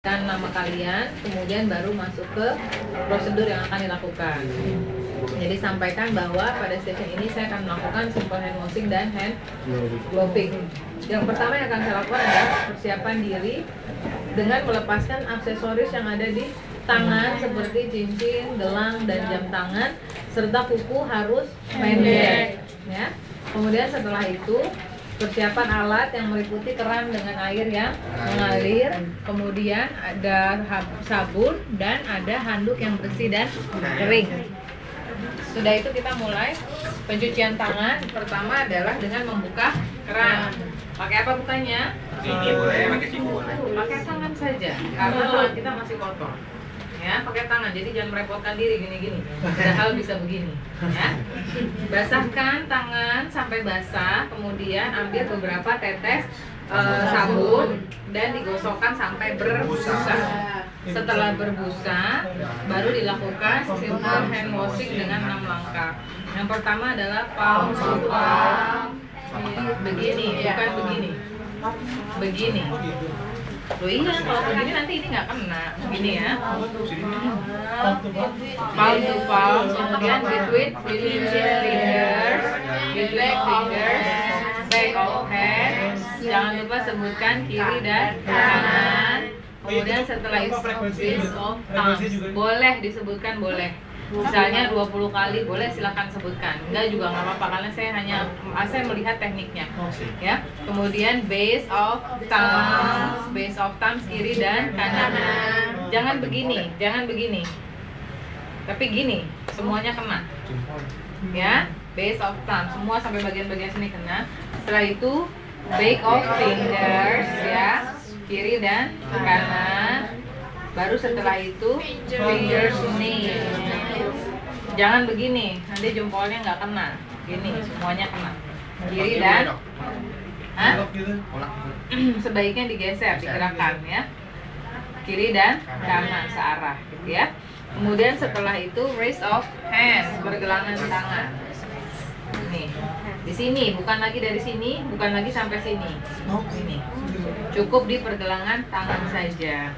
dan nama kalian, kemudian baru masuk ke prosedur yang akan dilakukan. Jadi sampaikan bahwa pada session ini saya akan melakukan simple hand washing dan hand gloving. Yang pertama yang akan saya lakukan adalah persiapan diri dengan melepaskan aksesoris yang ada di tangan seperti cincin, gelang, dan jam tangan, serta kuku harus pendek. Ya. Kemudian setelah itu persiapan alat yang meliputi keran dengan air yang mengalir, kemudian ada sabun dan ada handuk yang bersih dan kering. Sudah itu kita mulai pencucian tangan. Pertama adalah dengan membuka keran. Pakai apa bukanya? Ini boleh, pakai siku boleh. Pakai tangan saja, karena tangan kita masih kotor. Ya, pakai tangan, jadi jangan merepotkan diri gini-gini. Padahal bisa begini. Ya, basahkan tangan sampai basah, kemudian ambil beberapa tetes sabun dan digosokkan sampai berbusa. Setelah berbusa, baru dilakukan simple hand washing dengan 6 langkah. Yang pertama adalah palm to palm. Begini, bukan begini. Begini. Loh iya, kalau begini nanti ini nggak kena. Begini ya. Palm to palm, kemudian between fingers, black fingers, back of hand. Jangan lupa sebutkan kiri dan kanan. Kemudian setelah itu base of thumbs. Boleh disebutkan, boleh. Misalnya 20 kali boleh, silahkan sebutkan. Enggak juga nggak apa-apa, karena saya melihat tekniknya. Ya. Kemudian base of thumbs kiri dan kanan. Jangan begini, jangan begini. Tapi gini, semuanya kena. Ya, base of thumbs, semua sampai bagian-bagian sini kena. Setelah itu back of fingers, ya, kiri dan kanan. Baru setelah itu fingers nail. Jangan begini, nanti jempolnya nggak kena. Gini, semuanya kena. Kiri dan sebaiknya digeser, digerakkan ya. Kiri dan kanan searah, gitu ya. Kemudian setelah itu raise of hands, pergelangan tangan. Nih, di sini, bukan lagi dari sini, bukan lagi sampai sini. Ini cukup di pergelangan tangan saja.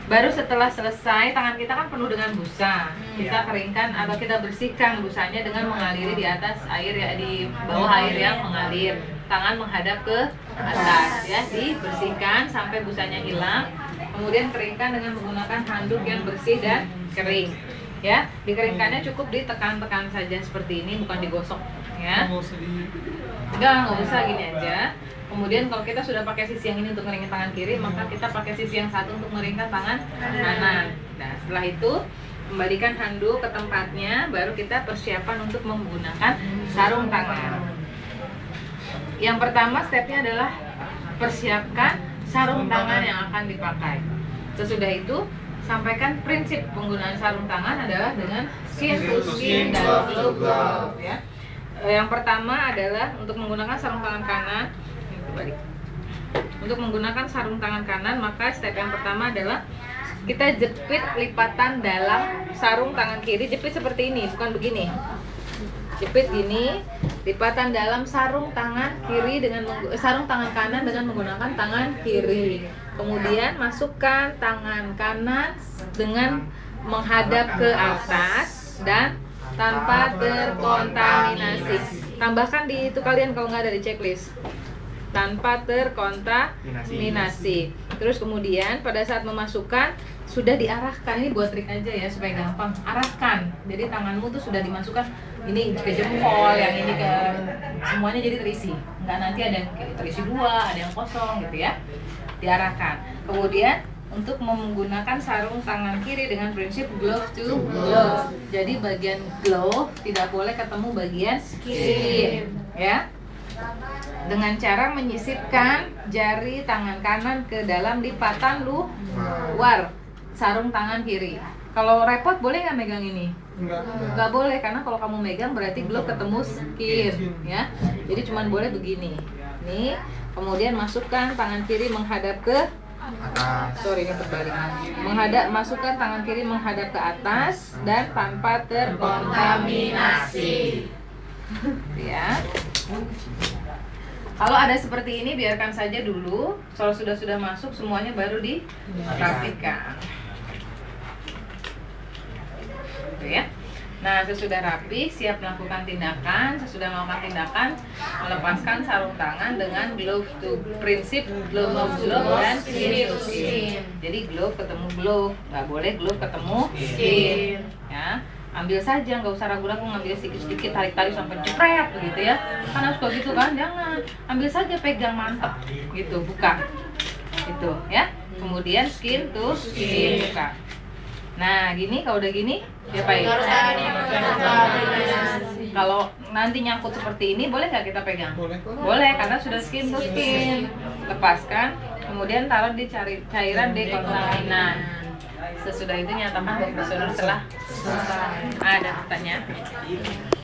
Baru setelah selesai, tangan kita kan penuh dengan busa. Kita keringkan atau kita bersihkan busanya dengan mengaliri di atas air ya, di bawah air yang mengalir. Tangan menghadap ke atas ya, dibersihkan sampai busanya hilang. Kemudian keringkan dengan menggunakan handuk yang bersih dan kering. Ya, dikeringkannya cukup ditekan-tekan saja seperti ini, bukan digosok ya. Enggak usah gini aja. Kemudian kalau kita sudah pakai sisi yang ini untuk ngeringin tangan kiri, maka kita pakai sisi yang satu untuk mengeringkan tangan kanan. Nah, setelah itu kembalikan handuk ke tempatnya, baru kita persiapan untuk menggunakan sarung tangan. Yang pertama stepnya adalah persiapkan sarung tangan yang akan dipakai. Sesudah itu sampaikan prinsip penggunaan sarung tangan adalah dengan skin to skin dan glove to glove ya. Yang pertama adalah untuk menggunakan sarung tangan kanan. Balik. Untuk menggunakan sarung tangan kanan, maka step yang pertama adalah kita jepit lipatan dalam sarung tangan kiri. Jepit seperti ini, bukan begini. Jepit gini, lipatan dalam sarung tangan kiri dengan sarung tangan kanan dengan menggunakan tangan kiri. Kemudian masukkan tangan kanan dengan menghadap ke atas dan tanpa terkontaminasi. Tambahkan di itu kalian kalau nggak ada di checklist. Tanpa terkontaminasi. Terus kemudian pada saat memasukkan sudah diarahkan, ini buat trik aja ya supaya gampang. Arahkan, jadi tanganmu tuh sudah dimasukkan ini ke jempol, yang ini ke semuanya jadi terisi. Enggak nanti ada yang terisi dua, ada yang kosong gitu ya. Diarahkan. Kemudian untuk menggunakan sarung tangan kiri dengan prinsip glove to glove. Jadi bagian glove tidak boleh ketemu bagian skin, ya. Dengan cara menyisipkan jari tangan kanan ke dalam lipatan luar sarung tangan kiri. Kalau repot boleh nggak megang ini? Nggak boleh, karena kalau kamu megang berarti glove ketemu skin ya. Jadi cuman boleh begini. Nih, kemudian masukkan tangan kiri menghadap ke atas. Sorry, ini terbalik. Masukkan tangan kiri menghadap ke atas dan tanpa terkontaminasi. Ya. Kalau ada seperti ini biarkan saja dulu. Kalau sudah masuk semuanya baru dirapikan. Gitu ya. Nah, sesudah rapi, siap melakukan tindakan. Sesudah melakukan tindakan, melepaskan sarung tangan dengan glove to prinsip glove of glove dan skin to skin. Jadi glove ketemu glove, nggak boleh glove ketemu skin. Ya, ambil saja, nggak usah ragu-ragu, ngambil sedikit-sedikit, tarik-tarik sampai jepret begitu ya. Karena suka gitu kan, jangan. Ambil saja, pegang mantap gitu, buka. Itu ya. Kemudian skin to skin, buka. Nah, gini, kalau udah gini, diapain? Kalau nanti nyangkut seperti ini, boleh nggak kita pegang? Boleh, karena sudah skin to skin. Lepaskan, kemudian taruh di cairan dekontaminan. Sesudah itu nyatakan bahwa prosedur telah selesai. Ada pertanyaan?